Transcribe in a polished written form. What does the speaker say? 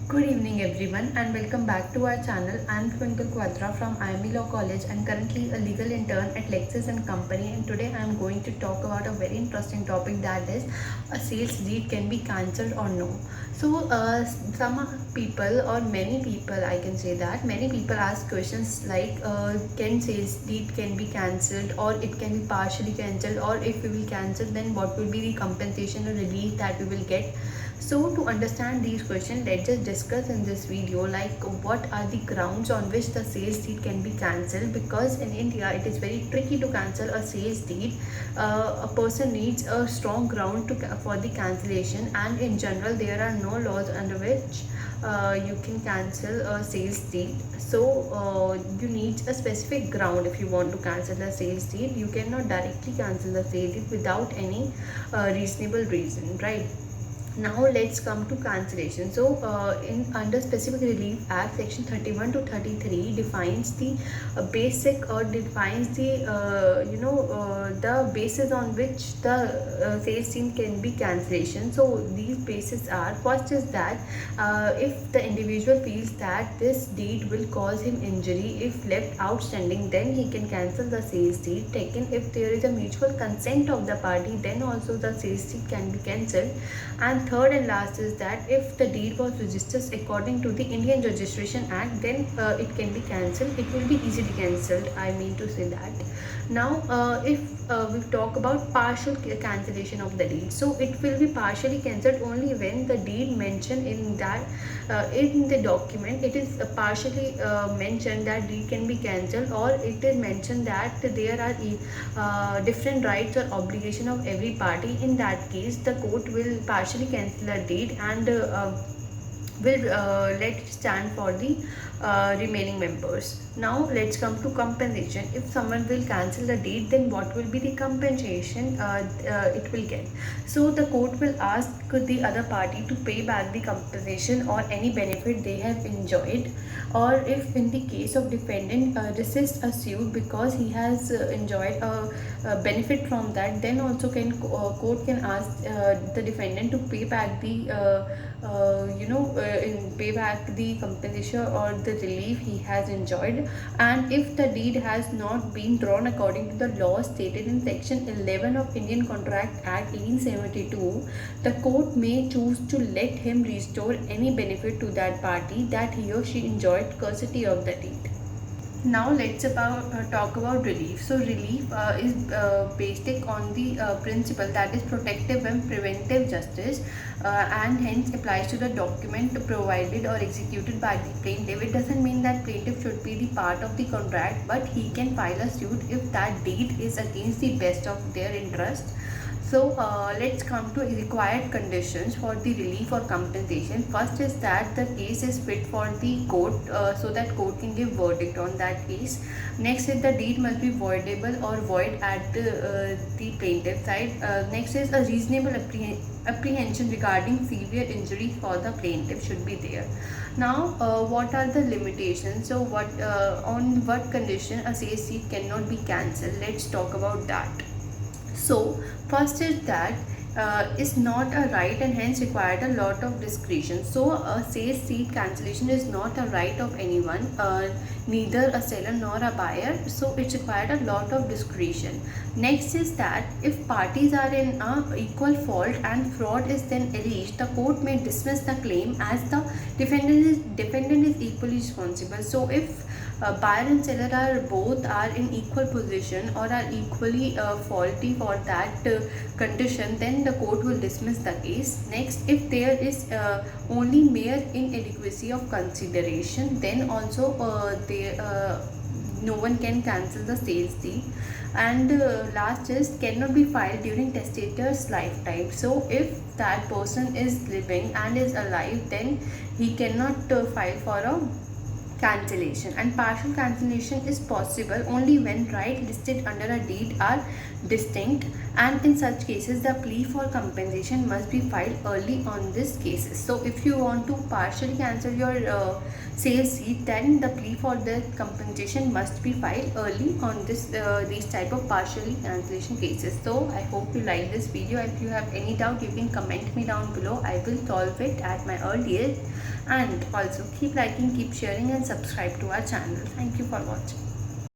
Good evening everyone and welcome back to our channel. I am Twinkle Quadra from IME Law College and currently a legal intern at Lexis and Company, and today I am going to talk about a very interesting topic, that is a sales deed can be cancelled or no. So some people, or many people, I can say that many people ask questions like can sales deed can be cancelled, or it can be partially cancelled, or if we will cancel then what will be the compensation or relief that we will get. So to understand these questions, let's just discuss in this video like what are the grounds on which the sales deed can be cancelled, because in India it is very tricky to cancel a sales deed. A person needs a strong ground for the cancellation, and in general there are no laws under which you can cancel a sales deed. So you need a specific ground if you want to cancel a sales deed. You cannot directly cancel the sales deed without any reasonable reason, right? Now let's come to cancellation. So in under Specific Relief Act, section 31 to 33 defines the basic, or defines the the basis on which the sales deed can be cancellation. So these bases are: first is that if the individual feels that this deed will cause him injury if left outstanding, then he can cancel the sales deed. Second, if there is a mutual consent of the party, then also the sales deed can be cancelled. And third and last is that if the deed was registered according to the Indian Registration Act, then it can be cancelled. It will be easily cancelled, I mean to say that. Now if we talk about partial cancellation of the deed, so it will be partially cancelled only when the deed mentioned in that in the document it is partially mentioned that deed can be cancelled, or it is mentioned that there are different rights or obligation of every party. In that case, the court will partially cancel a deed and will let it stand for the remaining members. Now let's come to compensation. If someone will cancel the deed, then what will be the compensation it will get? So the court will ask the other party to pay back the compensation or any benefit they have enjoyed, or if in the case of defendant resists a suit because he has enjoyed a benefit from that, then also court can ask the defendant to pay back the pay back the compensation or the relief he has enjoyed. And if the deed has not been drawn according to the law stated in section 11 of Indian Contract Act 1872, the court may choose to let him restore any benefit to that party that he or she enjoyed courtesy of the deed. Now let's talk about relief. So relief is basic on the principle that is protective and preventive justice, and hence applies to the document provided or executed by the plaintiff. It doesn't mean that plaintiff should be the part of the contract, but he can file a suit if that deed is against the best of their interest. So let's come to required conditions for the relief or compensation. First is that the case is fit for the court, so that court can give verdict on that case. Next is the deed must be voidable or void at the plaintiff side. Next is a reasonable apprehension regarding severe injury for the plaintiff should be there. Now what are the limitations? So what on what condition a sales deed cannot be cancelled? Let's talk about that. So first is that is not a right and hence required a lot of discretion. So a sales deed cancellation is not a right of anyone, neither a seller nor a buyer. So it's required a lot of discretion. Next is that if parties are in equal fault and fraud is then alleged, the court may dismiss the claim as the defendant is equally responsible. So if buyer and seller are both are in equal position or are equally faulty for that condition, then the court will dismiss the case. Next, if there is only mere inadequacy of consideration, then also no one can cancel the sales deed. And last is cannot be filed during testator's lifetime. So if that person is living and is alive, then he cannot file for a cancellation. And partial cancellation is possible only when rights listed under a deed are distinct, and in such cases the plea for compensation must be filed early on these cases. So if you want to partially cancel your sales deed, then the plea for the compensation must be filed early on these type of partially cancellation cases. So I hope you like this video. If you have any doubt, you can comment me down below. I will solve it at my earliest. And also keep liking, keep sharing and subscribe to our channel. Thank you for watching.